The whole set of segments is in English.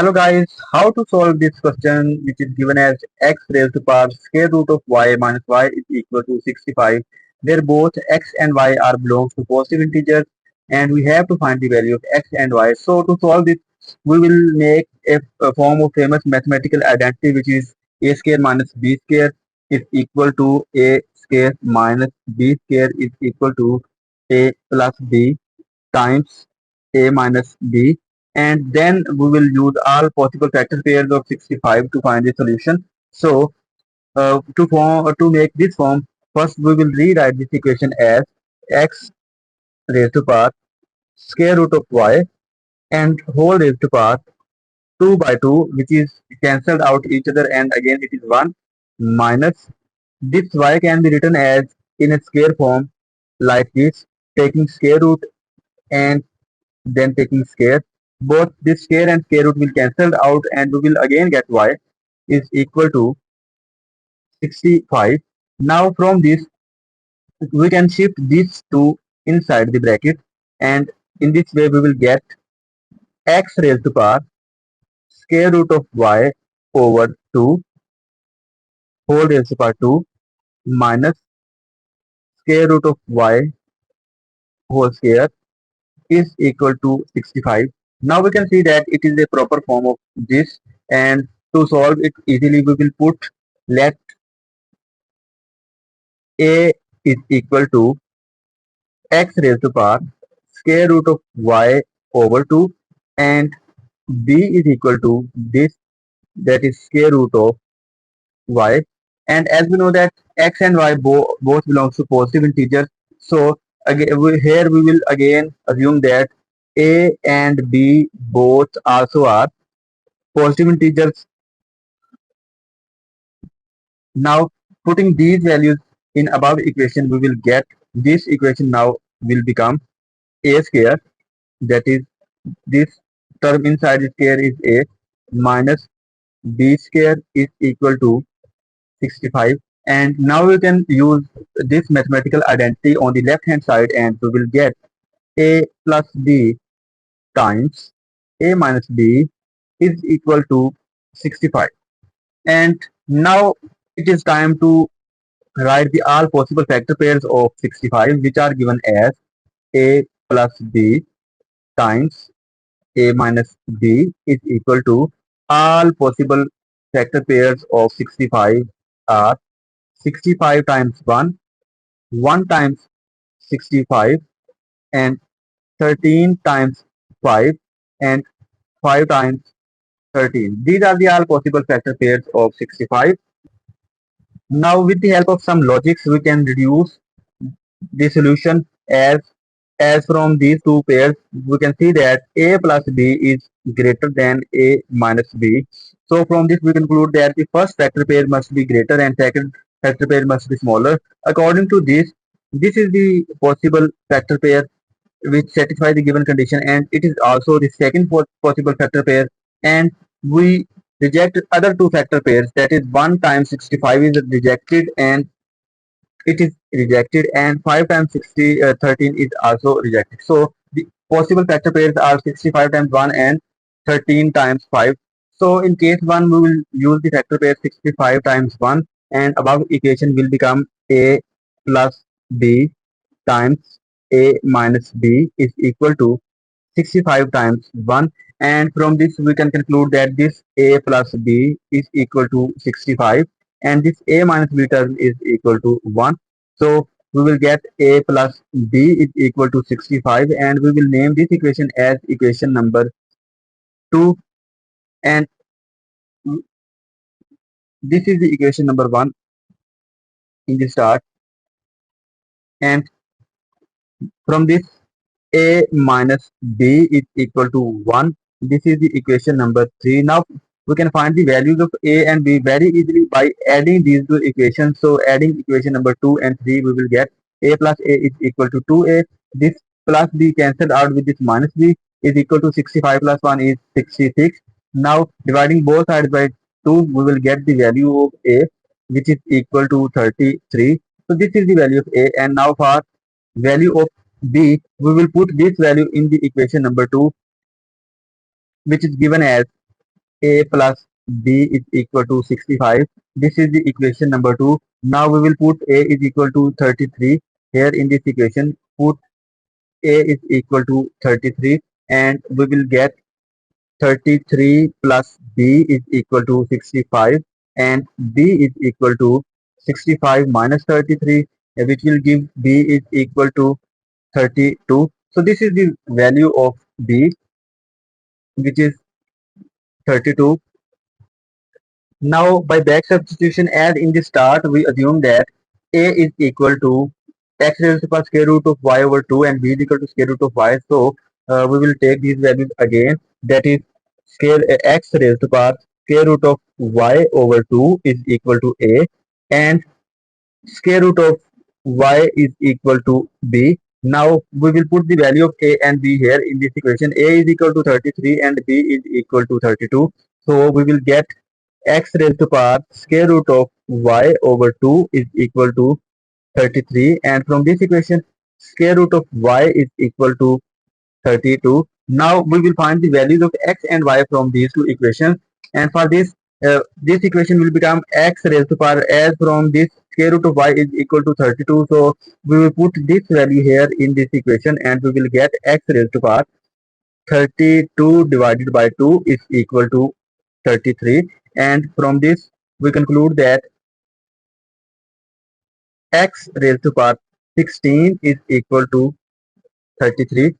Hello guys, how to solve this question which is given as x raised to power square root of y minus y is equal to 65, where both x and y are belongs to positive integers and we have to find the value of x and y. So to solve this, we will make a form of famous mathematical identity which is a square minus b square is equal to a square minus b square is equal to a plus b times a minus b, and then we will use all possible factor pairs of 65 to find the solution. So to make this form, first we will rewrite this equation as x raised to power square root of y and whole raised to power 2 by 2, which is cancelled out each other, and again it is 1 minus this y can be written as in a square form like this, taking square root and then taking square. Both this square and square root will cancel out and we will again get y is equal to 65. Now from this we can shift these two inside the bracket, and in this way we will get x raised to power square root of y over 2 whole raised to power 2 minus square root of y whole square is equal to 65. Now we can see that it is a proper form of this, and to solve it easily we will put let a is equal to x raised to power square root of y over 2 and b is equal to this, that is square root of y, and as we know that x and y both belongs to positive integers, so again here we will again assume that a and b both also are positive integers. Now putting these values in above equation we will get this equation now will become a square, that is this term inside the square is a minus b square is equal to 65, and now we can use this mathematical identity on the left hand side and we will get a plus b times a minus b is equal to 65. And now it is time to write the all possible factor pairs of 65, which are given as a plus b times a minus b is equal to all possible factor pairs of 65 are 65 times 1, 1 times 65, and 13 times 5, and 5 times 13. These are the all possible factor pairs of 65. Now with the help of some logics we can reduce the solution as from these two pairs we can see that a plus b is greater than a minus b. So from this we conclude that the first factor pair must be greater and second factor pair must be smaller. According to this is the possible factor pair which satisfy the given condition, and it is also the second possible factor pair, and we reject other two factor pairs, that is 1 times 65 is rejected and it is rejected, and 5 times 13 is also rejected. So the possible factor pairs are 65 times 1 and 13 times 5. So in case 1 we will use the factor pair 65 times 1, and above equation will become a plus b times a minus b is equal to 65 times 1, and from this we can conclude that this a plus b is equal to 65 and this a minus b term is equal to 1. So we will get a plus b is equal to 65, and we will name this equation as equation number 2, and this is the equation number 1 in the start, and from this a minus b is equal to 1. This is the equation number 3. Now we can find the values of a and b very easily by adding these two equations. So adding equation number 2 and 3 we will get a plus a is equal to 2a. This plus b cancelled out with this minus b is equal to 65 plus 1 is 66. Now dividing both sides by 2 we will get the value of a which is equal to 33. So this is the value of a, and now for value of b we will put this value in the equation number 2, which is given as A plus B is equal to 65. This is the equation number 2. Now we will put A is equal to 33 here in this equation. Put A is equal to 33 and we will get 33 plus B is equal to 65 and B is equal to 65 minus 33, which will give B is equal to 32. So this is the value of B, which is 32. Now by back substitution, as in the start we assume that A is equal to x raised to the square root of y over 2 and B is equal to square root of y. So we will take these values again, that is x raised to the square root of y over 2 is equal to A and square root of y is equal to b. Now we will put the value of a and b here in this equation. A is equal to 33 and b is equal to 32. So we will get x raised to power square root of y over 2 is equal to 33, and from this equation square root of y is equal to 32. Now we will find the values of x and y from these two equations, and for this this equation will become x raised to power, as from this square root of y is equal to 32. So we will put this value here in this equation and we will get x raised to power 32 divided by 2 is equal to 33, and from this we conclude that x raised to power 16 is equal to 33,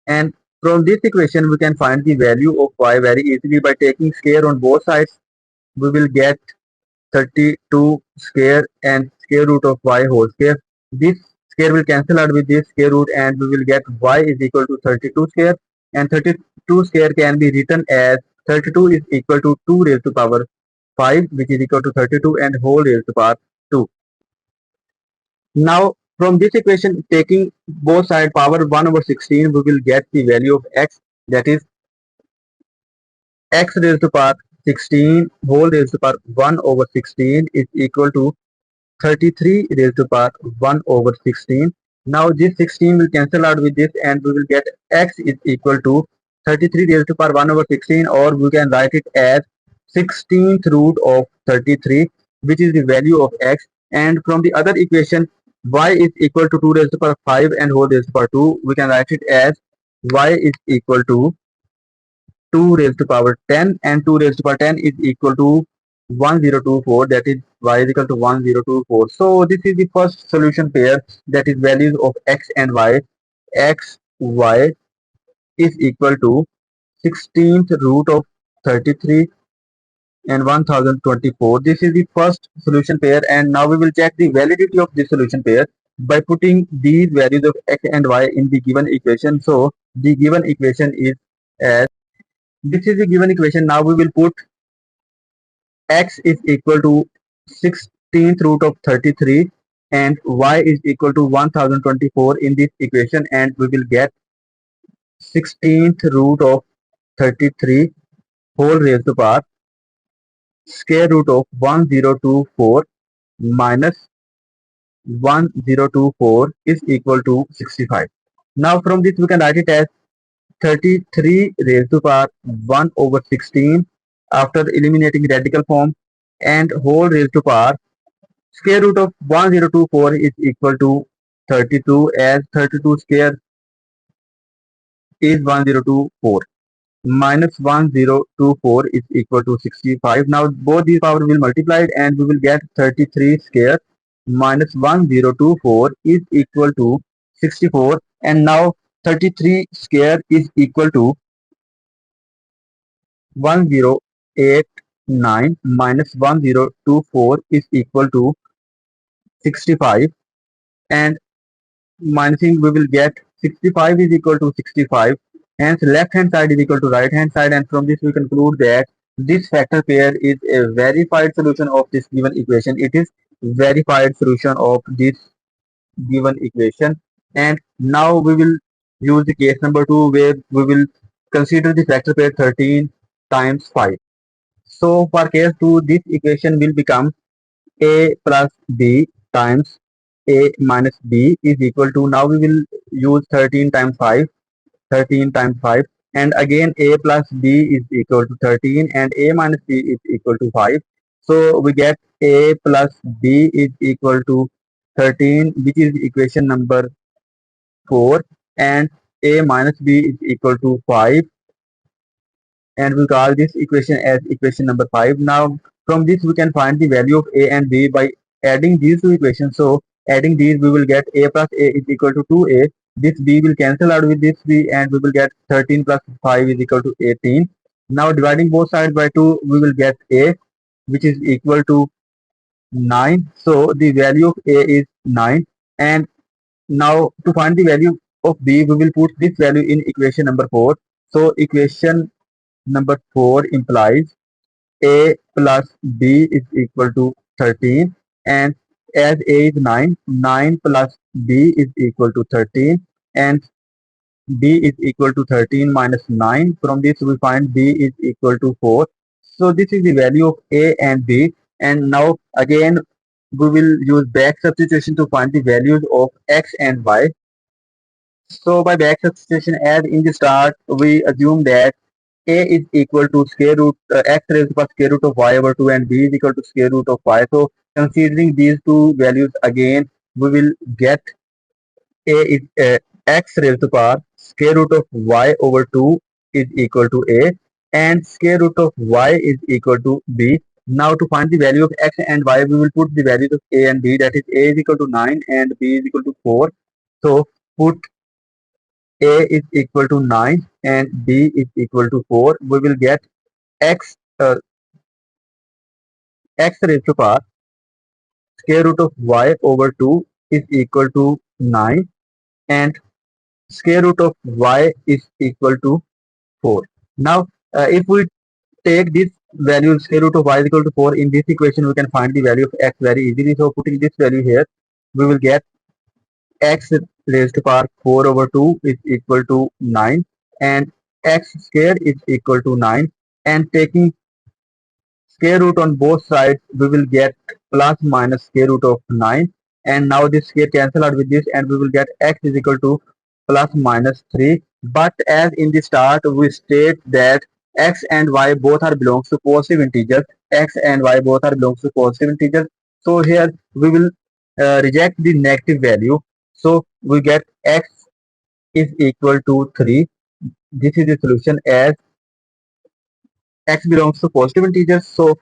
and from this equation we can find the value of y very easily by taking square on both sides. We will get 32 square and square root of y whole square. This square will cancel out with this square root and we will get y is equal to 32 square, and 32 square can be written as 32 is equal to 2 raised to power 5, which is equal to 32 and whole raised to power 2. Now from this equation, taking both side power 1 over 16, we will get the value of x, that is x raised to power 16 whole raised to power 1 over 16 is equal to 33 raised to power 1 over 16. Now this 16 will cancel out with this and we will get x is equal to 33 raised to power 1 over 16, or we can write it as 16th root of 33, which is the value of x. And from the other equation, y is equal to 2 raised to power 5 and whole raised to power 2, we can write it as y is equal to 2 raised to power 10 and 2 raised to power 10 is equal to 1024, that is y is equal to 1024. So this is the first solution pair, that is values of x and y. X y is equal to 16th root of 33 and 1024. This is the first solution pair, and now we will check the validity of this solution pair by putting these values of x and y in the given equation. So the given equation is as this is the given equation. Now we will put x is equal to 16th root of 33 and y is equal to 1024 in this equation, and we will get 16th root of 33 whole raised to power square root of 1024 minus 1024 is equal to 65. Now from this we can write it as 33 raised to power 1 over 16 after eliminating radical form, and whole raised to power square root of 1024 is equal to 32, as 32 square is 1024 minus 1024 is equal to 65. Now both these power will multiply and we will get 33 square minus 1024 is equal to 64, and now 33 square is equal to 1089 minus 1024 is equal to 65, and minusing we will get 65 is equal to 65, hence left hand side is equal to right hand side, and from this we conclude that this factor pair is a verified solution of this given equation. It is verified solution of this given equation. And now we will use the case number 2, where we will consider the factor pair 13 times 5. So for case 2, this equation will become a plus b times a minus b is equal to, now we will use 13 times 5, 13 times 5 and again a plus b is equal to 13 and a minus b is equal to 5. So we get a plus b is equal to 13, which is equation number 4, and a minus b is equal to 5, and we call this equation as equation number 5. Now from this we can find the value of a and b by adding these two equations. So adding these, we will get a plus a is equal to 2a. This b will cancel out with this b and we will get 13 plus 5 is equal to 18. Now dividing both sides by 2, we will get a, which is equal to 9. So the value of a is 9. And now to find the value of b, we will put this value in equation number 4. So equation number 4 implies a plus b is equal to 13, and as a is 9, 9 plus b is equal to 13, and b is equal to 13 minus 9. From this we find b is equal to 4. So this is the value of a and b, and now again we will use back substitution to find the values of x and y. So by back substitution, as in the start we assume that a is equal to square root x raised to the square root of y over 2 and b is equal to square root of y. So considering these two values again, we will get a is x raised to the power square root of y over 2 is equal to a, and square root of y is equal to b. Now to find the value of x and y, we will put the values of a and b, that is a is equal to 9 and b is equal to 4. So put a is equal to 9 and b is equal to 4. We will get x x raised to power square root of y over 2 is equal to 9, and square root of y is equal to 4. Now if we take this value square root of y is equal to 4 in this equation, we can find the value of x very easily. So putting this value here, we will get x raised to power 4 over 2 is equal to 9, and x square is equal to 9, and taking square root on both sides, we will get plus minus square root of 9, and now this square cancel out with this and we will get x is equal to plus minus 3. But as in the start we state that x and y both are belongs to positive integers, x and y both are belongs to positive integers. So here we will reject the negative value. So we get x is equal to 3. This is the solution as x belongs to positive integers. So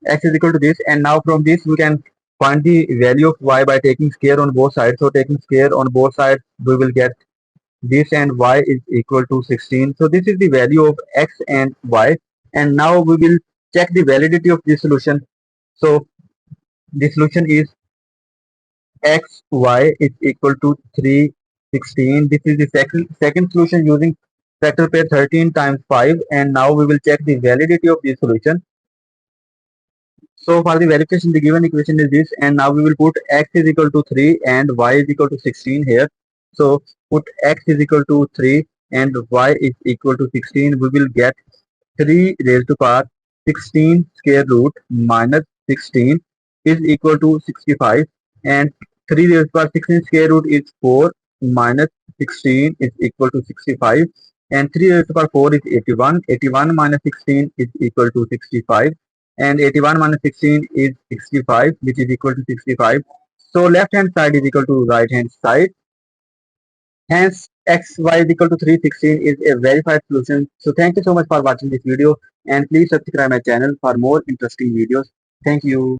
x is equal to this, and now from this we can find the value of y by taking square on both sides. So taking square on both sides, we will get this, and y is equal to 16. So this is the value of x and y, and now we will check the validity of this solution. So the solution is x y is equal to 3 16. This is the second solution using factor pair 13 times 5, and now we will check the validity of this solution. So for the verification, the given equation is this, and now we will put x is equal to 3 and y is equal to 16 here. So put x is equal to 3 and y is equal to 16. We will get 3 raised to power 16 square root minus 16 is equal to 65, and 3 raised to power 16 square root is 4 minus 16 is equal to 65, and 3 raised to power 4 is 81. 81 minus 16 is equal to 65, and 81 minus 16 is 65, which is equal to 65. So left hand side is equal to right hand side. Hence xy is equal to 316 is a verified solution. So thank you so much for watching this video, and please subscribe my channel for more interesting videos. Thank you.